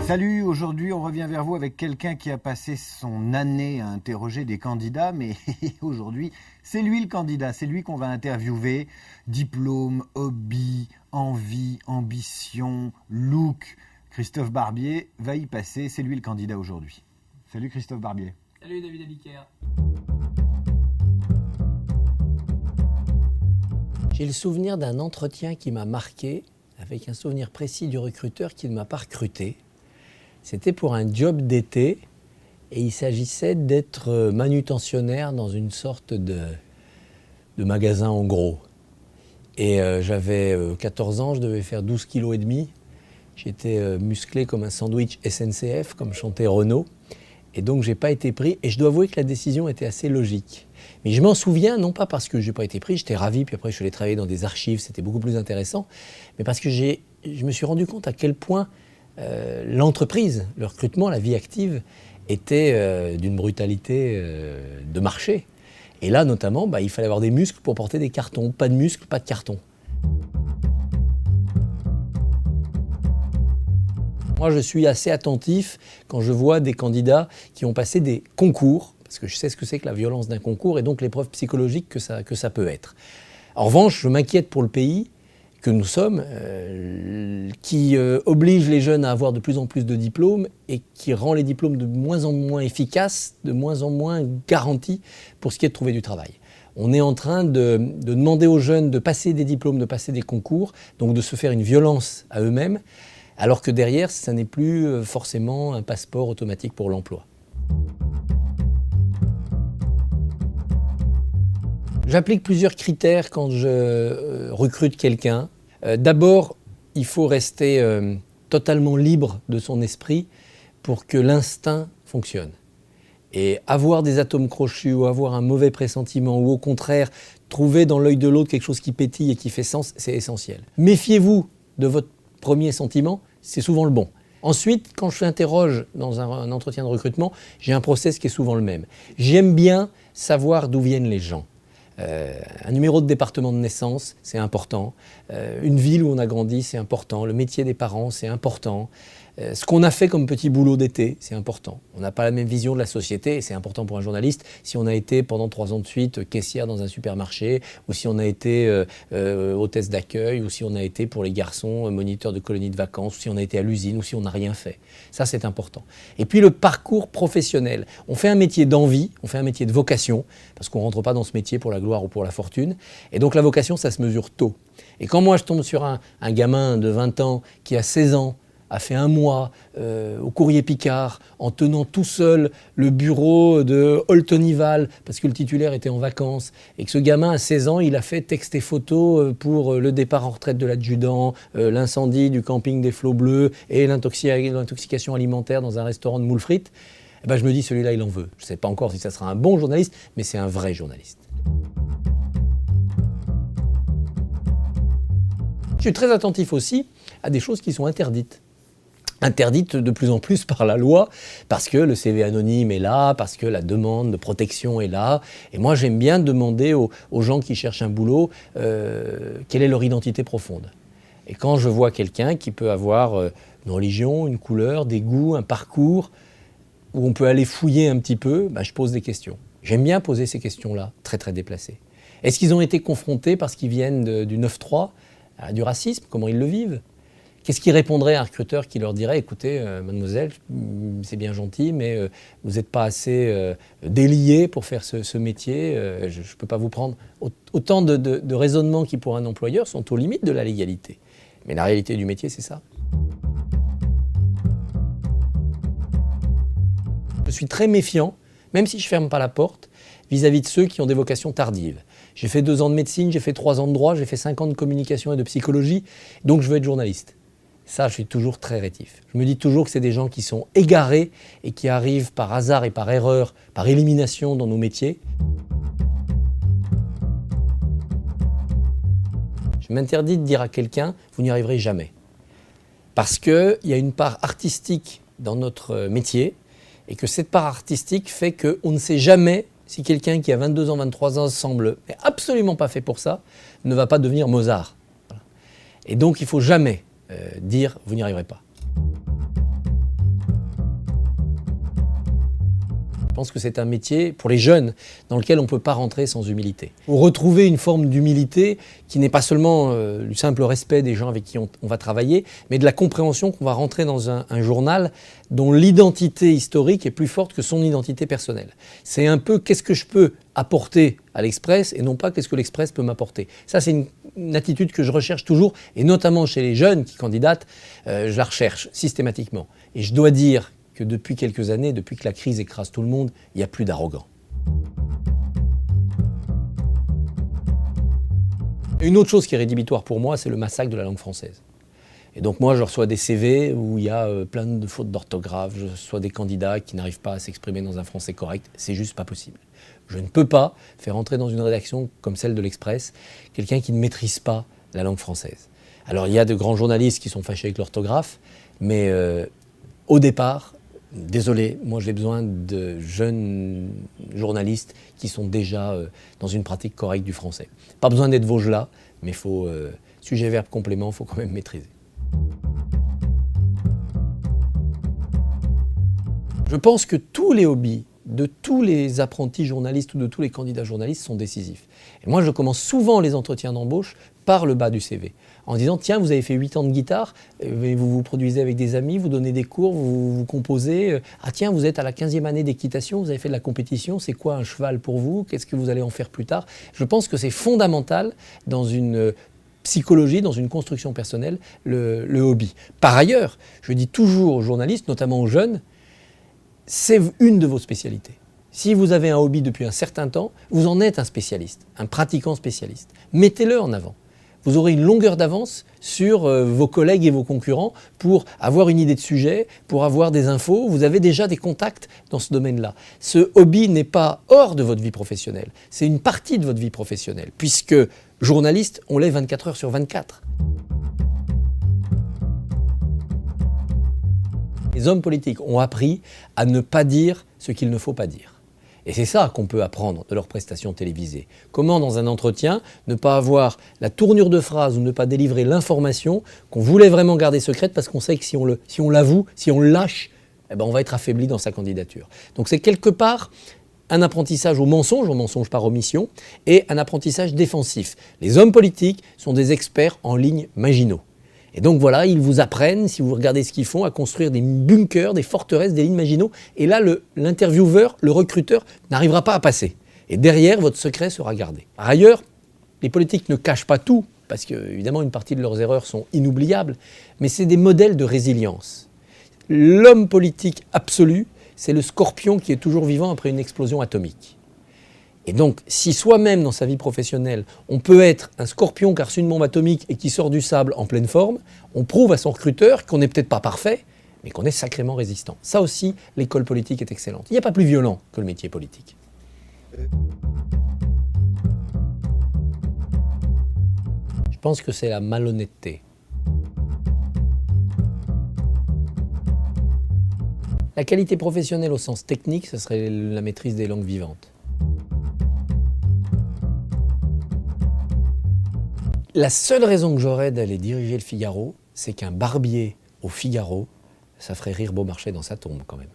Salut, aujourd'hui on revient vers vous avec quelqu'un qui a passé son année à interroger des candidats, mais aujourd'hui c'est lui le candidat, c'est lui qu'on va interviewer. Diplôme, hobby, envie, ambition, look. Christophe Barbier va y passer, c'est lui le candidat aujourd'hui. Salut Christophe Barbier. Salut David Abiker. J'ai le souvenir d'un entretien qui m'a marqué, avec un souvenir précis du recruteur qui ne m'a pas recruté. C'était pour un job d'été et il s'agissait d'être manutentionnaire dans une sorte de magasin en gros. Et j'avais 14 ans, je devais faire 12 kg et demi. J'étais musclé comme un sandwich SNCF, comme chantait Renaud. Et donc j'ai pas été pris et je dois avouer que la décision était assez logique. Mais je m'en souviens, non pas parce que j'ai pas été pris, j'étais ravi, puis après je suis allé travailler dans des archives, c'était beaucoup plus intéressant, mais parce que je me suis rendu compte à quel point l'entreprise, le recrutement, la vie active était d'une brutalité de marché. Et là notamment, il fallait avoir des muscles pour porter des cartons. Pas de muscles, pas de cartons. Moi, je suis assez attentif quand je vois des candidats qui ont passé des concours, parce que je sais ce que c'est que la violence d'un concours et donc l'épreuve psychologique que ça peut être. En revanche, je m'inquiète pour le pays que nous sommes, qui oblige les jeunes à avoir de plus en plus de diplômes et qui rend les diplômes de moins en moins efficaces, de moins en moins garantis pour ce qui est de trouver du travail. On est en train de demander aux jeunes de passer des diplômes, de passer des concours, donc de se faire une violence à eux-mêmes, alors que derrière, ça n'est plus forcément un passeport automatique pour l'emploi. J'applique plusieurs critères quand je recrute quelqu'un. D'abord, il faut rester totalement libre de son esprit pour que l'instinct fonctionne. Et avoir des atomes crochus ou avoir un mauvais pressentiment ou au contraire, trouver dans l'œil de l'autre quelque chose qui pétille et qui fait sens, c'est essentiel. Méfiez-vous de votre premier sentiment, c'est souvent le bon. Ensuite, quand je interroge dans un entretien de recrutement, j'ai un process qui est souvent le même. J'aime bien savoir d'où viennent les gens. Un numéro de département de naissance, c'est important. Une ville où on a grandi, c'est important. Le métier des parents, c'est important. Ce qu'on a fait comme petit boulot d'été, c'est important. On n'a pas la même vision de la société et c'est important pour un journaliste si on a été pendant 3 ans de suite caissière dans un supermarché ou si on a été hôtesse d'accueil ou si on a été pour les garçons moniteur de colonies de vacances ou si on a été à l'usine ou si on n'a rien fait. Ça, c'est important. Et puis le parcours professionnel. On fait un métier d'envie, on fait un métier de vocation parce qu'on ne rentre pas dans ce métier pour la gloire ou pour la fortune. Et donc la vocation, ça se mesure tôt. Et quand moi je tombe sur un gamin de 20 ans qui a 16 ans, a fait 1 mois au Courrier Picard en tenant tout seul le bureau de Holtonival parce que le titulaire était en vacances et que ce gamin à 16 ans, il a fait texte et photo pour le départ en retraite de l'adjudant, l'incendie du camping des Flots Bleus et l'intoxication alimentaire dans un restaurant de moules frites, je me dis celui-là il en veut. Je ne sais pas encore si ça sera un bon journaliste, mais c'est un vrai journaliste. Je suis très attentif aussi à des choses qui sont interdites. Interdites de plus en plus par la loi, parce que le CV anonyme est là, parce que la demande de protection est là. Et moi, j'aime bien demander aux gens qui cherchent un boulot quelle est leur identité profonde. Et quand je vois quelqu'un qui peut avoir une religion, une couleur, des goûts, un parcours, où on peut aller fouiller un petit peu, je pose des questions. J'aime bien poser ces questions-là, très très déplacées. Est-ce qu'ils ont été confrontés parce qu'ils viennent du 9-3, du racisme, comment ils le vivent ? Qu'est-ce qui répondrait à un recruteur qui leur dirait « Écoutez, mademoiselle, c'est bien gentil, mais vous n'êtes pas assez déliée pour faire ce métier, je ne peux pas vous prendre. » Autant de raisonnements qui, pour un employeur, sont aux limites de la légalité. Mais la réalité du métier, c'est ça. Je suis très méfiant, même si je ne ferme pas la porte, vis-à-vis de ceux qui ont des vocations tardives. J'ai fait 2 ans de médecine, j'ai fait 3 ans de droit, j'ai fait 5 ans de communication et de psychologie, donc je veux être journaliste. Ça, je suis toujours très rétif. Je me dis toujours que c'est des gens qui sont égarés et qui arrivent par hasard et par erreur, par élimination dans nos métiers. Je m'interdis de dire à quelqu'un « vous n'y arriverez jamais ». Parce qu'il y a une part artistique dans notre métier et que cette part artistique fait qu'on ne sait jamais si quelqu'un qui a 22 ans, 23 ans semble absolument pas fait pour ça, ne va pas devenir Mozart. Et donc il ne faut jamais dire « vous n'y arriverez pas ». pense que c'est un métier, pour les jeunes, dans lequel on ne peut pas rentrer sans humilité. Il faut retrouver une forme d'humilité qui n'est pas seulement du simple respect des gens avec qui on va travailler, mais de la compréhension qu'on va rentrer dans un journal dont l'identité historique est plus forte que son identité personnelle. C'est un peu qu'est-ce que je peux apporter à l'Express et non pas qu'est-ce que l'Express peut m'apporter. Ça, c'est une attitude que je recherche toujours, et notamment chez les jeunes qui candidatent, je la recherche systématiquement. Et je dois dire que depuis quelques années, depuis que la crise écrase tout le monde, il n'y a plus d'arrogants. Une autre chose qui est rédhibitoire pour moi, c'est le massacre de la langue française. Et donc moi, je reçois des CV où il y a plein de fautes d'orthographe, je reçois des candidats qui n'arrivent pas à s'exprimer dans un français correct. C'est juste pas possible. Je ne peux pas faire entrer dans une rédaction comme celle de l'Express quelqu'un qui ne maîtrise pas la langue française. Alors il y a de grands journalistes qui sont fâchés avec l'orthographe, mais au départ, désolé, moi j'ai besoin de jeunes journalistes qui sont déjà dans une pratique correcte du français. Pas besoin d'être Vaugelas, mais il faut, sujet, verbe, complément, il faut quand même maîtriser. Je pense que tous les hobbies de tous les apprentis journalistes ou de tous les candidats journalistes sont décisifs. Et moi, je commence souvent les entretiens d'embauche par le bas du CV, en disant « Tiens, vous avez fait 8 ans de guitare, vous vous produisez avec des amis, vous donnez des cours, vous composez. Ah tiens, vous êtes à la 15e année d'équitation, vous avez fait de la compétition, c'est quoi un cheval pour vous? Qu'est-ce que vous allez en faire plus tard ?» Je pense que c'est fondamental dans une psychologie, dans une construction personnelle, le hobby. Par ailleurs, je dis toujours aux journalistes, notamment aux jeunes, c'est une de vos spécialités. Si vous avez un hobby depuis un certain temps, vous en êtes un spécialiste, un pratiquant spécialiste. Mettez-le en avant. Vous aurez une longueur d'avance sur vos collègues et vos concurrents pour avoir une idée de sujet, pour avoir des infos. Vous avez déjà des contacts dans ce domaine-là. Ce hobby n'est pas hors de votre vie professionnelle. C'est une partie de votre vie professionnelle, puisque journaliste, on l'est 24 heures sur 24. Les hommes politiques ont appris à ne pas dire ce qu'il ne faut pas dire. Et c'est ça qu'on peut apprendre de leurs prestations télévisées. Comment, dans un entretien, ne pas avoir la tournure de phrase ou ne pas délivrer l'information qu'on voulait vraiment garder secrète parce qu'on sait que si on l'avoue, si on le lâche, eh ben on va être affaibli dans sa candidature. Donc c'est quelque part un apprentissage au mensonge par omission, et un apprentissage défensif. Les hommes politiques sont des experts en lignes Maginot. Et donc voilà, ils vous apprennent, si vous regardez ce qu'ils font, à construire des bunkers, des forteresses, des lignes Maginot. Et là, l'intervieweur, le recruteur, n'arrivera pas à passer. Et derrière, votre secret sera gardé. Par ailleurs, les politiques ne cachent pas tout, parce qu'évidemment, une partie de leurs erreurs sont inoubliables, mais c'est des modèles de résilience. L'homme politique absolu, c'est le scorpion qui est toujours vivant après une explosion atomique. Et donc, si soi-même, dans sa vie professionnelle, on peut être un scorpion qui a reçu une bombe atomique et qui sort du sable en pleine forme, on prouve à son recruteur qu'on n'est peut-être pas parfait, mais qu'on est sacrément résistant. Ça aussi, l'école politique est excellente. Il n'y a pas plus violent que le métier politique. Je pense que c'est la malhonnêteté. La qualité professionnelle au sens technique, ce serait la maîtrise des langues vivantes. La seule raison que j'aurais d'aller diriger le Figaro, c'est qu'un barbier au Figaro, ça ferait rire Beaumarchais dans sa tombe quand même.